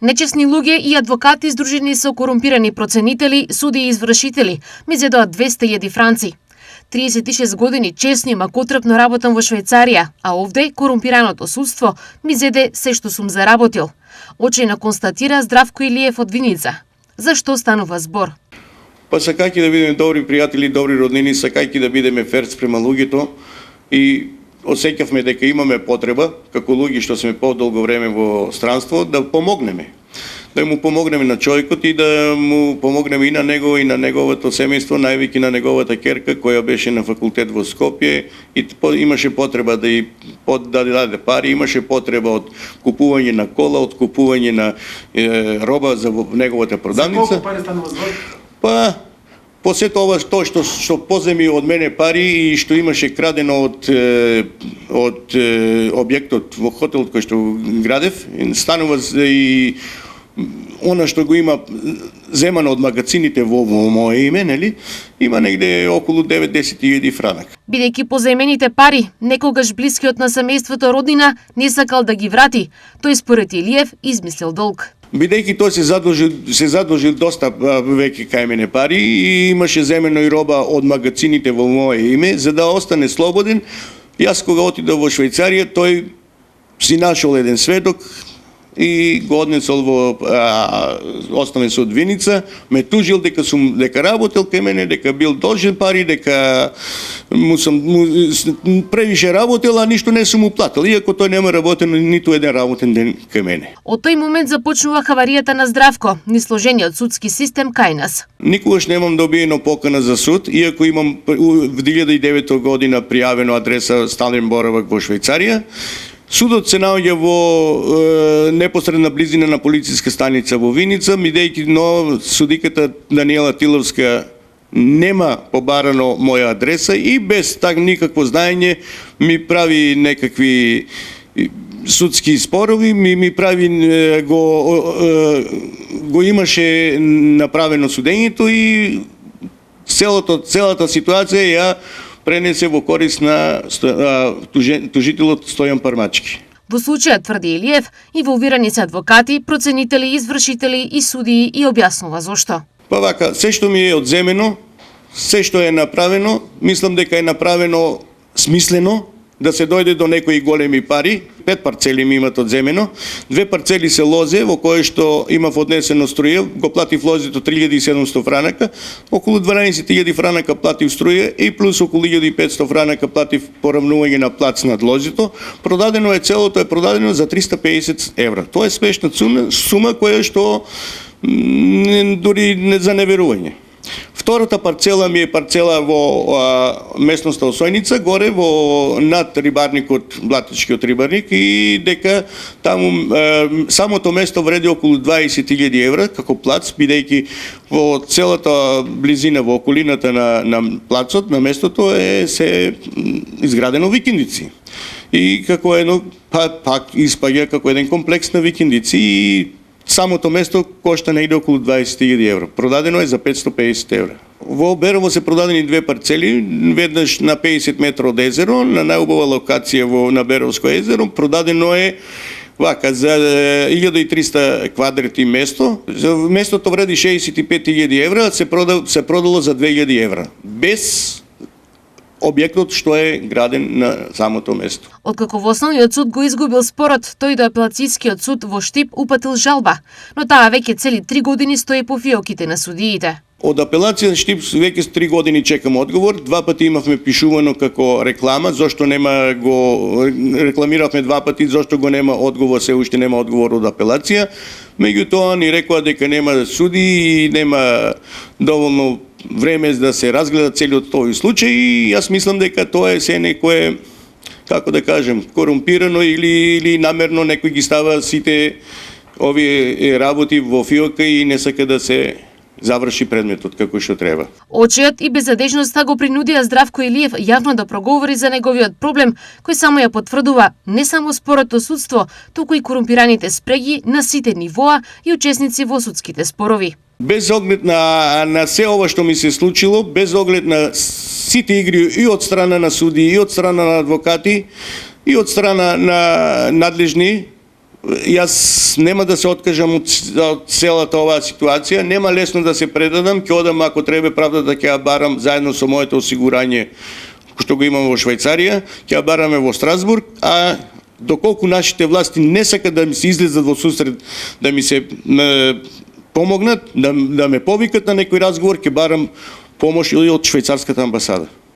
Нечесни луѓе и адвокати здружени со корумпирани проценители, суди и извршители ми зедоа 200.000 франци. 36 години честно и макотрпно работам во Швајцарија, а овде корумпираното судство ми зеде се што сум заработил. Очајно констатира Здравко Илиев од Виница. Зашто станува збор? Па сакајќи да бидеме добри пријатели, добри роднини, сакајќи да бидеме фер спрема луѓето и осеќавме дека имаме потреба, како луѓе што сме подолго време во странство, да помогнеме. Да му помогнеме на човекот и да му помогнеме и на него и на неговото семејство, највеќе на неговата керка која беше на факултет во Скопје и имаше потреба да даде пари, имаше потреба од купување на кола, од купување на роба за неговата продавница. За колку пари станува збор? Па после тоа што поземи од мене пари и што имаше крадено од објектот во хотелот кој што градев, станува и она што го има земано од магазините во мое име, нели? Има негде околу 9-10.000 франак. Бидејќи позаемените пари, некогаш блискиот на семејството роднина не сакал да ги врати, тој според Илиев измислил долг. Бидејќи тој се задолжил доста веќе кај мене пари и имаше земено и роба од магазините во мое име, за да остане слободен, јас кога отидов во Швајцарија, тој си нашол еден сведок и го однесол во основен суд Виница, ме тужил дека работел кај мене, дека бил должен пари, дека му превише работел, а ништо не сум му платил, иако тој нема работено ниту еден работен ден кај мене. Од тој момент започнува хаваријата на Здравко, нисложениот судски систем кај нас. Никогаш немам добиено покана за суд, иако имам в 2009 година пријавено адреса стален боравак во Швајцарија. Судот се наоѓа во непосредна близина на полициска станица во Виница, бидејќи судиката Даниела Тиловска нема побарано моја адреса и без никакво знаење ми прави некакви судски спорови, ми прави го имаше направено судењето и целата ситуација ја пренесе во корист на тужителот Стојан Пармачки. Во случајот, тврди Илиев, инволвирани се адвокати, проценители, извршители и судии и објаснува зошто. Па вака, се што ми е одземено, се што е направено, мислам дека е направено смислено, да се дојде до некои големи пари. 5 парцели ми имат одземено, 2 парцели се лозе во кое што имав однесено струја, го платив лозето 3700 франака, околу 12.000 франака платив струја и плюс околу 1500 франака платив поравнување на плац над лозето. Целото е продадено за 350 евра. Тоа е смешна сума која што дури не за неверување. Втората парцела ми е парцела во местноста Осојница, горе во над рибарникот, Блатечкиот рибарник, и дека таму самото место вреди околу 20.000 евра како плац, бидејќи во целата близина, во околината на плацот, на местото е се изградено викиндици. И како едно, пак испаѓа како еден комплекс на викиндици и самото место кошта негде околу 20.000 евра. Продадено е за 550 евра. Во Берово се продадени 2 парцели, веднаш на 50 метра од езеро, на најубава локација на Беровско езеро. Продадено е вака за 1300 квадрати место. Местото вреди 65.000 евра, се продало за 2.000 евра. Без објектот што е граден на самото место. Откако во Основниот суд го изгубил спорот, тој до апелацијскиот суд во Штип упатил жалба, но таа веќе цели 3 години стои по фиоките на судиите. Од апелација Штип веќе 3 години чекам одговор. 2 пати имавме пишувано како реклама, зошто нема рекламиравме 2 пати, зошто го нема одговор, се уште нема одговор од апелација. Меѓутоа ни рекоа дека нема суди и нема доволно време да се разгледа целиот тој случај и јас мислам дека тоа е се некое, како да кажем, корумпирано или намерно некој ги става сите овие работи во фиока и не сака да се заврши предметот како што треба. Очиот и беззадежноста го принудија Здравко Илиев јавно да проговори за неговиот проблем, кој само ја потврдува не само спорото судство, туку и корумпираните спреги на сите нивоа и учесници во судските спорови. Без оглед на се ова што ми се случило, без оглед на сите игри и од страна на суди, и од страна на адвокати, и од страна на надлежни Јас нема да се откажам од целата оваа ситуација, нема лесно да се предадам, ќе одам ако треба правдата ќе ја барам заедно со моето осигурање што го имам во Швајцарија, ќе ја бараме во Страсбург, а доколку нашите власти не сакат да ми се излезат во сусрет, да ми се помогнат, да ме повикат на некој разговор, ќе барам помош и од швајцарската амбасада.